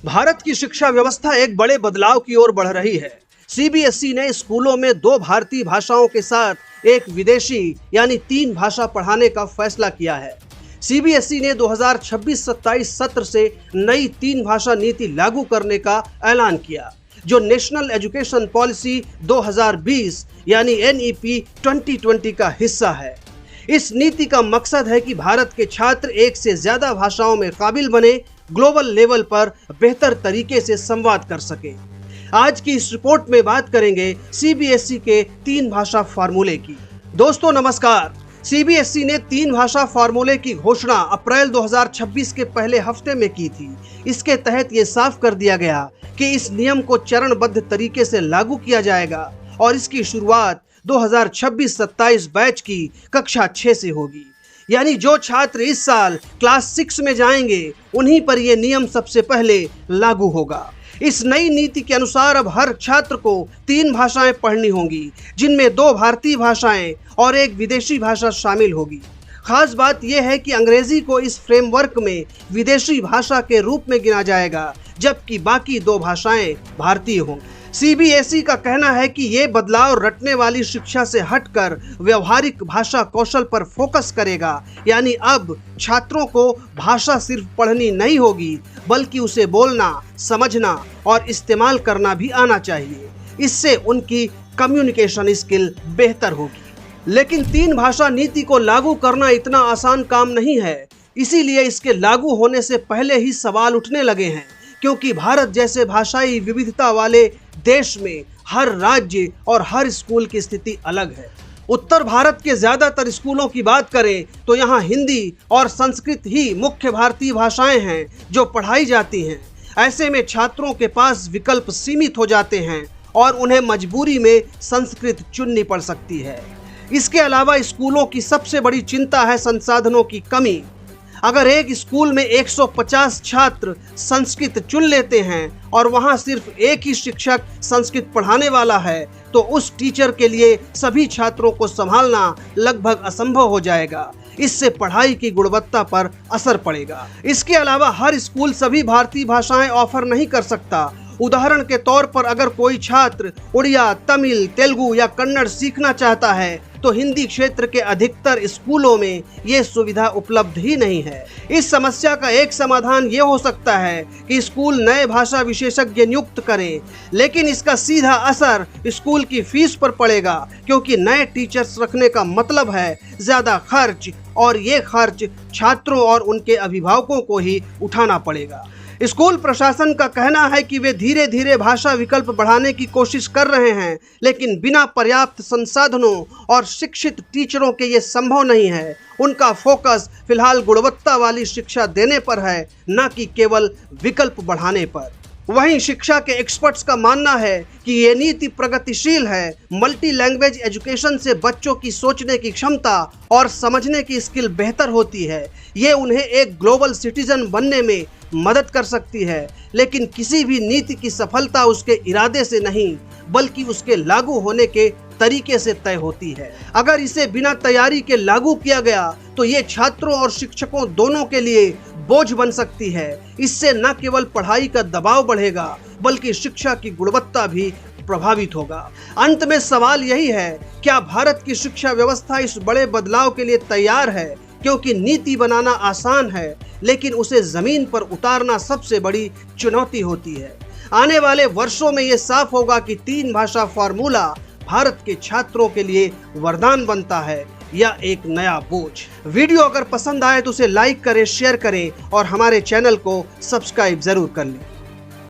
भारत की शिक्षा व्यवस्था एक बड़े बदलाव की ओर बढ़ रही है। सीबीएसई ने स्कूलों में 2 भारतीय भाषाओं के साथ एक विदेशी यानी 3 भाषा पढ़ाने का फैसला किया है। सीबीएसई ने 2026-27 सत्र से नई 3 भाषा नीति लागू करने का ऐलान किया, जो नेशनल एजुकेशन पॉलिसी 2020 यानी NEP 2020 का हिस्सा है। इस नीति का मकसद है कि भारत के छात्र एक से ज्यादा भाषाओं में काबिल बने, ग्लोबल लेवल पर बेहतर तरीके से संवाद कर सके। आज की इस रिपोर्ट में बात करेंगे सीबीएसई के 3 भाषा फार्मूले की। दोस्तों नमस्कार। सीबीएसई ने 3 भाषा फार्मूले की घोषणा अप्रैल 2026 के पहले हफ्ते में की थी। इसके तहत ये साफ कर दिया गया कि इस नियम को चरणबद्ध तरीके से लागू किया जाएगा और इसकी शुरुआत 2026-27 बैच की कक्षा 6 से होगी। यानी जो छात्र इस साल क्लास 6 में जाएंगे उन्हीं पर यह नियम सबसे पहले लागू होगा। इस नई नीति के अनुसार अब हर छात्र को 3 भाषाएं पढ़नी होंगी, जिनमें 2 भारतीय भाषाएं और एक विदेशी भाषा शामिल होगी। खास बात यह है कि अंग्रेजी को इस फ्रेमवर्क में विदेशी भाषा के रूप में गिना जाएगा, जबकि बाकी 2 भाषाएं भारतीय होंगी। सीबीएसई का कहना है कि ये बदलाव रटने वाली शिक्षा से हटकर व्यवहारिक भाषा कौशल पर फोकस करेगा। यानी अब छात्रों को भाषा सिर्फ पढ़नी नहीं होगी, बल्कि उसे बोलना, समझना और इस्तेमाल करना भी आना चाहिए। इससे उनकी कम्युनिकेशन स्किल बेहतर होगी। लेकिन 3 भाषा नीति को लागू करना इतना आसान काम नहीं है। इसीलिए इसके लागू होने से पहले ही सवाल उठने लगे हैं, क्योंकि भारत जैसे भाषाई विविधता वाले देश में हर राज्य और हर स्कूल की स्थिति अलग है। उत्तर भारत के ज्यादातर स्कूलों की बात करें तो यहाँ हिंदी और संस्कृत ही मुख्य भारतीय भाषाएं हैं जो पढ़ाई जाती हैं। ऐसे में छात्रों के पास विकल्प सीमित हो जाते हैं और उन्हें मजबूरी में संस्कृत चुननी पड़ सकती है। इसके अलावा स्कूलों की सबसे बड़ी चिंता है संसाधनों की कमी। अगर एक स्कूल में 150 छात्र संस्कृत चुन लेते हैं और वहां सिर्फ एक ही शिक्षक संस्कृत पढ़ाने वाला है, तो उस टीचर के लिए सभी छात्रों को संभालना लगभग असंभव हो जाएगा। इससे पढ़ाई की गुणवत्ता पर असर पड़ेगा। इसके अलावा हर स्कूल सभी भारतीय भाषाएं ऑफर नहीं कर सकता। उदाहरण के तौर पर अगर कोई छात्र उड़िया, तमिल, तेलुगु या कन्नड़ सीखना चाहता है तो हिंदी क्षेत्र के अधिकतर स्कूलों में ये सुविधा उपलब्ध ही नहीं है। इस समस्या का एक समाधान ये हो सकता है कि स्कूल नए भाषा विशेषज्ञ नियुक्त करें, लेकिन इसका सीधा असर स्कूल की फीस पर पड़ेगा, क्योंकि नए टीचर्स रखने का मतलब है ज्यादा खर्च, और ये खर्च छात्रों और उनके अभिभावकों को ही उठाना पड़ेगा। स्कूल प्रशासन का कहना है कि वे धीरे धीरे भाषा विकल्प बढ़ाने की कोशिश कर रहे हैं, लेकिन बिना पर्याप्त संसाधनों और शिक्षित टीचरों के ये संभव नहीं है। उनका फोकस फिलहाल गुणवत्ता वाली शिक्षा देने पर है, न कि केवल विकल्प बढ़ाने पर। वहीं शिक्षा के एक्सपर्ट्स का मानना है कि ये नीति प्रगतिशील है। मल्टी लैंग्वेज एजुकेशन से बच्चों की सोचने की क्षमता और समझने की स्किल बेहतर होती है। ये उन्हें एक ग्लोबल सिटीजन बनने में मदद कर सकती है। लेकिन किसी भी नीति की सफलता उसके इरादे से नहीं, बल्कि उसके लागू होने के तरीके से तय होती है। अगर इसे बिना तैयारी के लागू किया गया तो ये छात्रों और शिक्षकों दोनों के लिए बोझ बन सकती है। इससे न केवल पढ़ाई का दबाव बढ़ेगा, बल्कि शिक्षा की गुणवत्ता भी प्रभावित होगा। अंत में सवाल यही है, क्या भारत की शिक्षा व्यवस्था इस बड़े बदलाव के लिए तैयार है? क्योंकि नीति बनाना आसान है, लेकिन उसे जमीन पर उतारना सबसे बड़ी चुनौती होती है। आने वाले वर्षों में ये साफ होगा कि 3 भाषा फार्मूला भारत के छात्रों के लिए वरदान बनता है या एक नया बोझ। वीडियो अगर पसंद आए तो उसे लाइक करें, शेयर करें और हमारे चैनल को सब्सक्राइब जरूर कर लें।